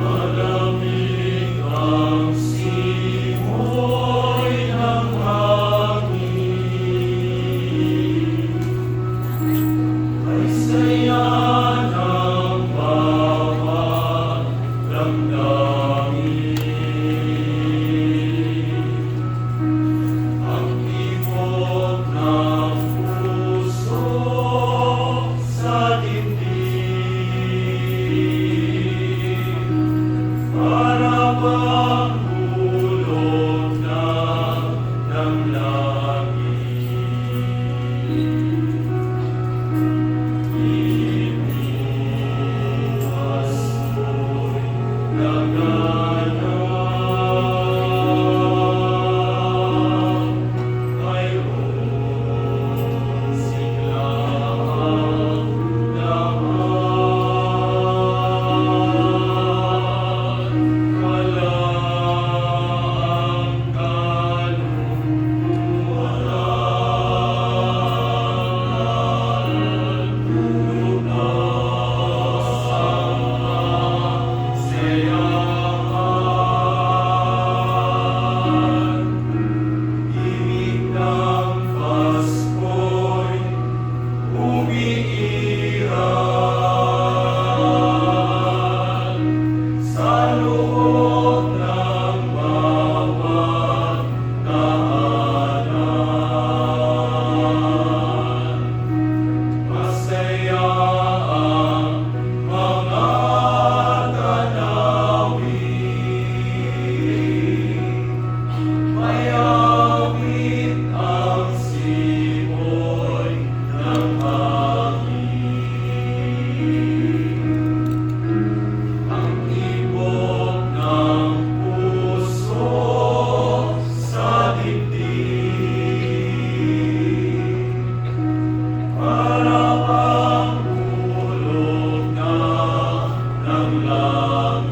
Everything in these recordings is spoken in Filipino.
Malamig ang simoy ng hangin, ay saya ng bawat damdamin. Ang tibok ng puso sa dibdib, para bang hulog ng langit. Ibukas mo'y naganap, mayroong sigla ang lahat. Wala ang ibig ng Pasko'y umiiral sa loob ng bawat tahanan. Masaya ang mga tanawin, may awit ang simoy ng hangin. Ang tibok ng puso sa dibdib, para bang hulog ng langit.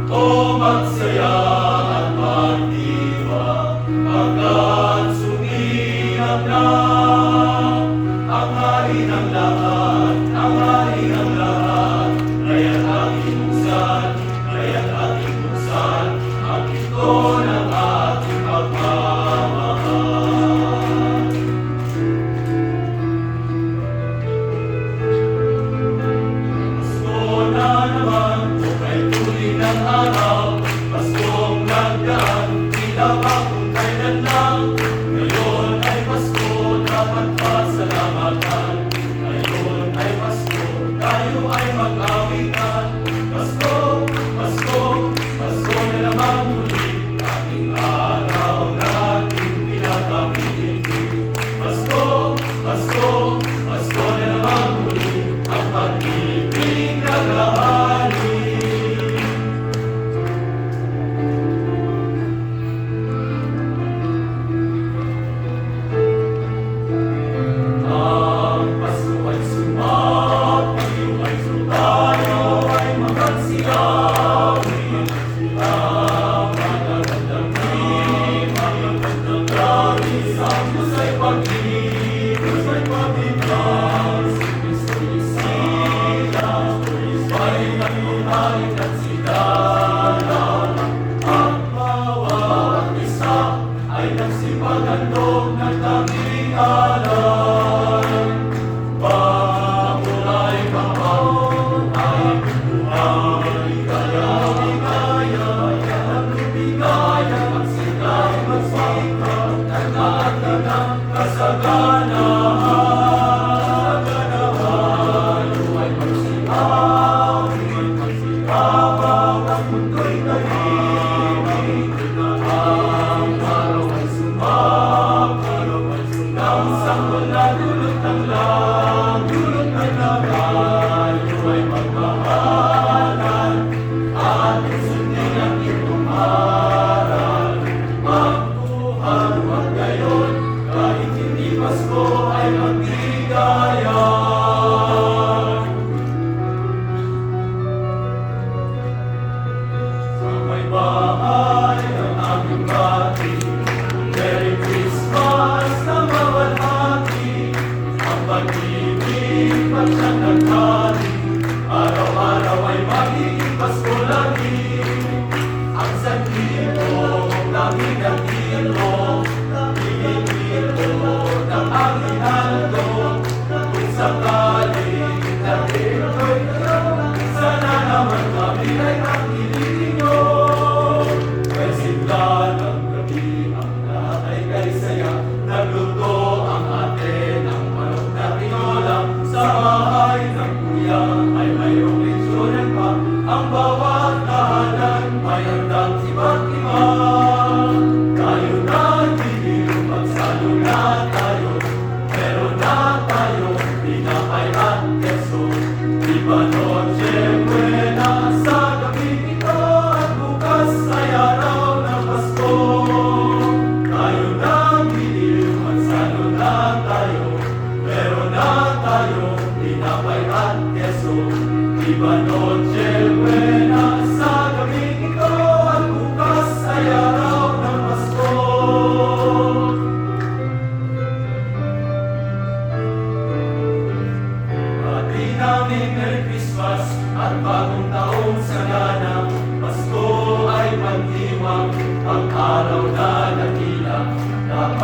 O magsaya at magdiwa, pagkat sumikat na ang hari ng lahat, ang hari ng lahat. Kaya't ating buksan, kaya't ating buksan ang pinto ng ating pagmamahal. Pasko na naman, o kay tuloy ng araw, Paskong nagdaan, tila ba kung kailan lang. Ngayon ay Pasko, dapat pasalamatan. Ngayon ay Pasko, tayo ay mag-awitan. Pasko, Pasko, Pasko na naman muli, ating araw natin pinagpapilipin. Pasko, Pasko, Pasko na naman muli, ang pag-ibig naghahari. Ang Pasko ay sumapi, ay tayo ay magsigawi. Ang magandang-damdamin, magandang-damdamin, sa Diyos ay pag-ibig, Diyos ay pag-ibig. Si Kristo'y silang, ay nag-unahin at sigalan. Ang bawat isa ay nagsipaghandog ng tanging alay. Pagmulay kapag ay buhay, kaya bigaya, bigaya, magsikay, magsikap, ng ating ang kasaganahan. Luway magsigaw, bawat mundo'y tahimik. Ang araw ay sumap, ang sanggol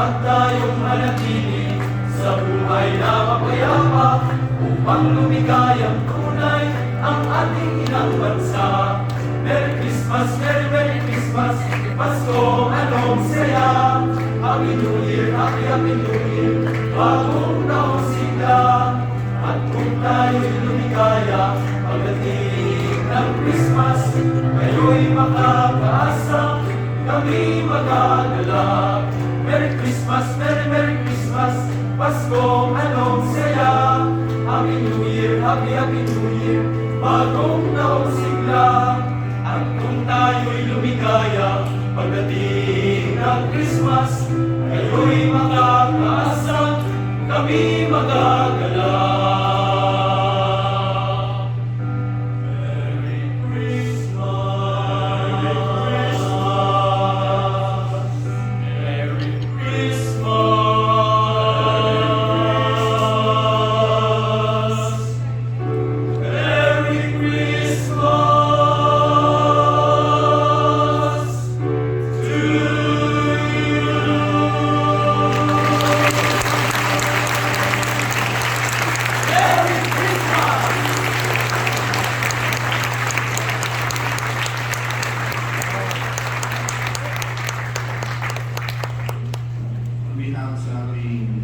at tayong manatili sa buhay na mapayapa upang lumigayang tunay ang ating inang bansa. Merry Christmas, Merry Merry Christmas, Pasko, anong saya. Happy New Year, Happy New Year, bagong taong sigla. At kung tayo'y lumigaya pagdating ng Christmas, kayo'y makakaasa, kami magagalak. Merry Christmas, Merry Merry Christmas, Pasko, anong saya. Happy New Year, Happy New Year, bagong taong sigla. At kung tayo'y lumigaya pagdating ng Christmas, kayo'y makakaasa, kami magagalak. Merry Christmas, Merry Christmas, Merry Christmas to you. Merry Christmas! On behalf sa ating